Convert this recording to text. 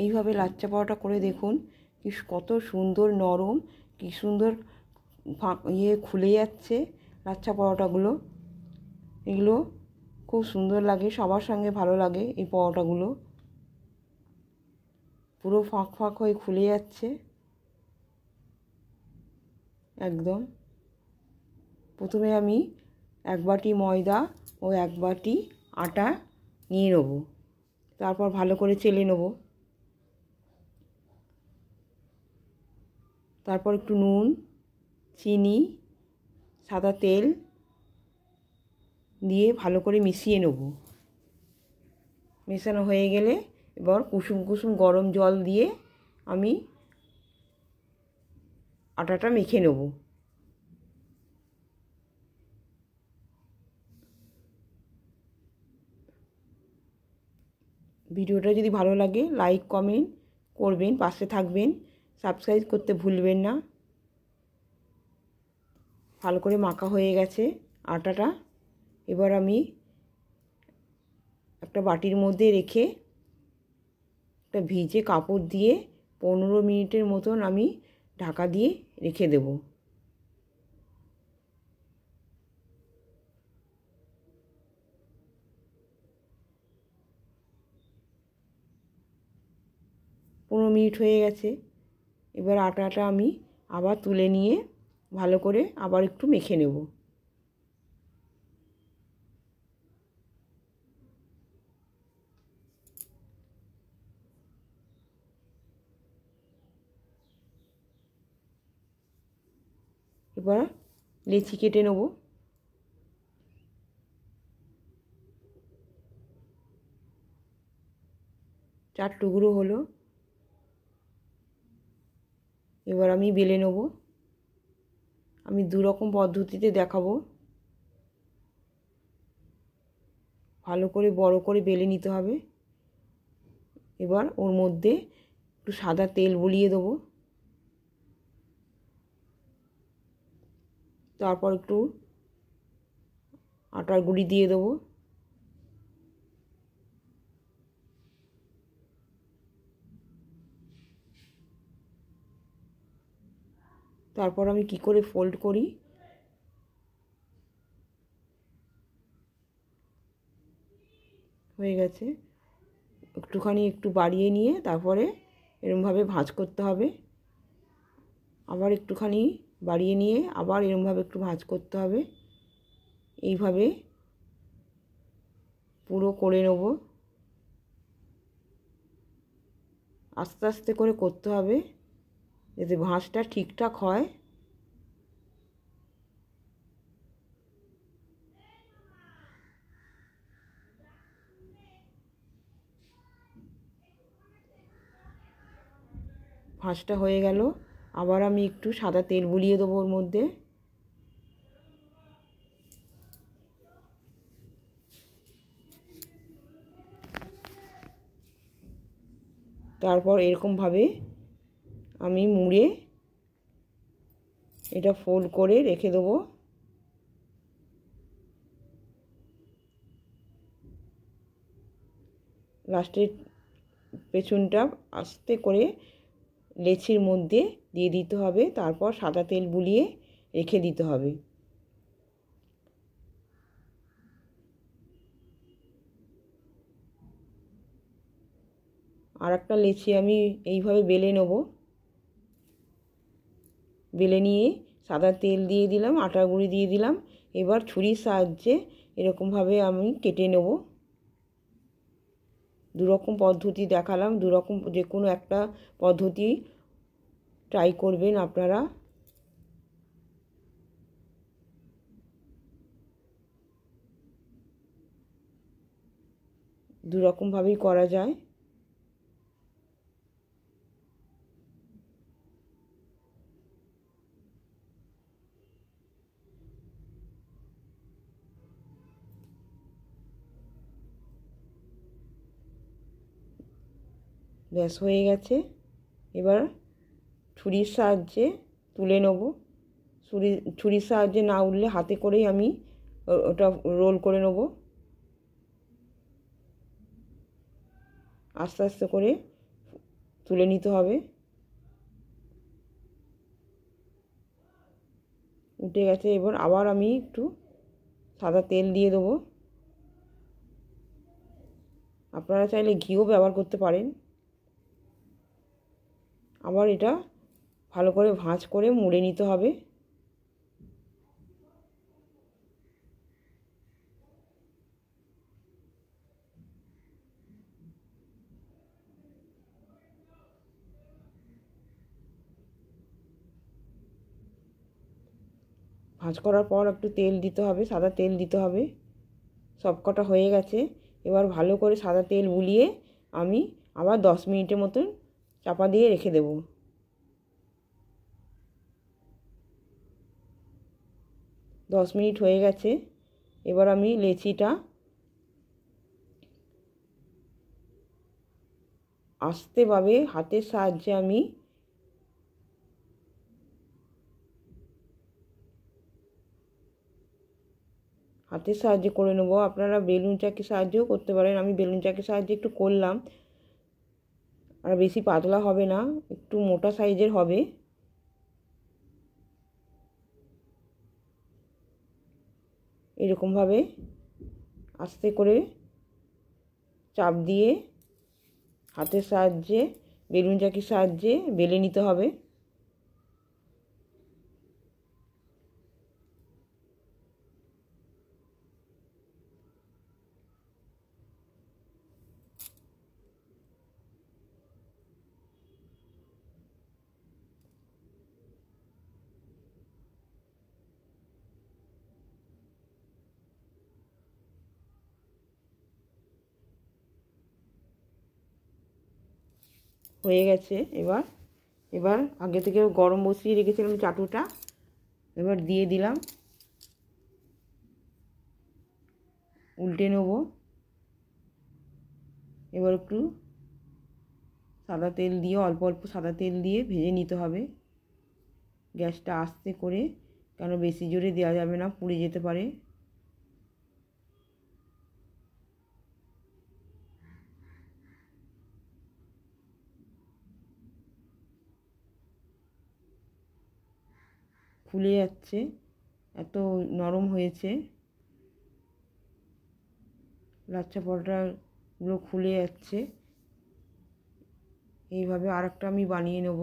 এইভাবে লাচ্চা পরোটা করে দেখুন, কি কত সুন্দর নরম, কি সুন্দর খুলে যাচ্ছে লাচ্চা পরোটাগুলো। এগুলো খুব সুন্দর লাগে, সবার সঙ্গে ভালো লাগে। এই পরোটাগুলো পুরো ফাঁক ফাঁক হয়ে খুলে যাচ্ছে একদম। প্রথমে আমি 1 বাটি ময়দা ও 1 বাটি আটা নিয়ে নেব, তারপর ভালো করে চেলে নেব। তারপর একটু নুন, চিনি, সাদা তেল দিয়ে ভালো করে মিশিয়ে নেব। মেশানো হয়ে গেলে এবার কুসুম কুসুম গরম জল দিয়ে আমি আটাটা মেখে নেব। ভিডিওটা যদি ভালো লাগে লাইক কমেন্ট করবেন, পাশে থাকবেন, সাবস্ক্রাইব করতে ভুলবেন না। ভালো করে মাখা হয়ে গেছে আটাটা। এবার আমি একটা বাটির মধ্যে রেখে একটা ভিজে কাপড় দিয়ে 15 মিনিটের মতন আমি ঢাকা দিয়ে রেখে দেব। পনেরো মিনিট হয়ে গেছে। এবার আটাটা আমি আবার তুলে নিয়ে ভালো করে আবার একটু মেখে নেব। এবার লেচি কেটে নেব। 4 টুকরো হলো। এবার আমি বেলে নেব। আমি 2 রকম পদ্ধতিতে দেখাবো। ভালো করে বড় করে বেলে নিতে হবে। এবার ওর মধ্যে একটু সাদা তেল বুলিয়ে দেবো। তারপর একটু আটার গুঁড়ি দিয়ে দেবো। তারপর আমি কি করে ফোল্ড করি, হয়ে গেছে। একটু বাড়িয়ে নিয়ে তারপরে এরমভাবে ভাঁজ করতে হবে। আবার একটুখানি বাড়িয়ে নিয়ে আবার এরমভাবে একটু ভাঁজ করতে হবে। এইভাবে পুরো করে নেব। আস্তে আস্তে করে করতে হবে যাতে ভাঁজটা ঠিকঠাক হয়। ভাঁজটা হয়ে গেল। আবার আমি একটু সাদা তেল বুলিয়ে দেবো ওর মধ্যে। তারপর এরকমভাবে আমি মুড়ে এটা ফোল্ড করে রেখে দেবো। লাস্টের পেছনটা আস্তে করে লেচির মধ্যে দিয়ে দিতে হবে। তারপর সাদা তেল বুলিয়ে রেখে দিতে হবে। আর একটা লেচি আমি এইভাবে বেলে নেব। বেলে নিয়ে সাদা তেল দিয়ে দিলাম, আটার গুঁড়ি দিয়ে দিলাম। এবার ছুরির সাহায্যে এরকমভাবে আমি কেটে নেব। 2 রকম পদ্ধতি দেখালাম, 2 রকম যে কোনো একটা পদ্ধতি ট্রাই করবেন আপনারা। দু রকমভাবেই করা যায়। ব্যাস হয়ে গেছে। এবার ছুরির সাহায্যে তুলে নেব। ছুরির সাহায্যে না উঠলে হাতে করেই আমি ওটা রোল করে নেব। আস্তে আস্তে করে তুলে নিতে হবে। উঠে গেছে। এবার আবার আমি একটু সাদা তেল দিয়ে দেবো। আপনারা চাইলে ঘিও ব্যবহার করতে পারেন। আবার এটা ভালো করে ভাঁজ করে মুড়ে নিতে হবে। ভাঁজ করার পর একটু তেল দিতে হবে, সাদা তেল দিতে হবে। সব কটা হয়ে গেছে। এবার ভালো করে সাদা তেল বুলিয়ে আমি আবার 10 মিনিটের মতন চাপা দিয়ে রেখে দেব। 10 মিনিট হয়ে গেছে। এবার আমি লেচিটা আস্তেভাবে হাতের সাহায্যে আমি হাতের সাহায্যে করে নেব। আপনারা বেলুন চাকির সাহায্যেও করতে পারেন। আমি বেলুন চাকির সাহায্যে একটু করলাম। আর বেশি পাতলা হবে না, একটু মোটা সাইজের হবে। এরকমভাবে আস্তে করে চাপ দিয়ে হাতের সাহায্যে বেলুন চাকির সাহায্যে বেলে নিতে হবে। হয়ে গেছে। এবার আগে থেকে গরম বসিয়ে রেখেছিলাম চাটুটা, এবার দিয়ে দিলাম। উল্টে নেব। এবার একটু সাদা তেল দিয়ে অল্প অল্প সাদা তেল দিয়ে ভেজে নিতে হবে। গ্যাসটা আস্তে করে, কেন বেশি জোরে দেওয়া যাবে না, পুড়ে যেতে পারে। ফুলে যাচ্ছে, এত নরম হয়েছে। লাচ্ছা পরোটাগুলো ফুলে যাচ্ছে। এইভাবে আরেকটা আমি বানিয়ে নেব।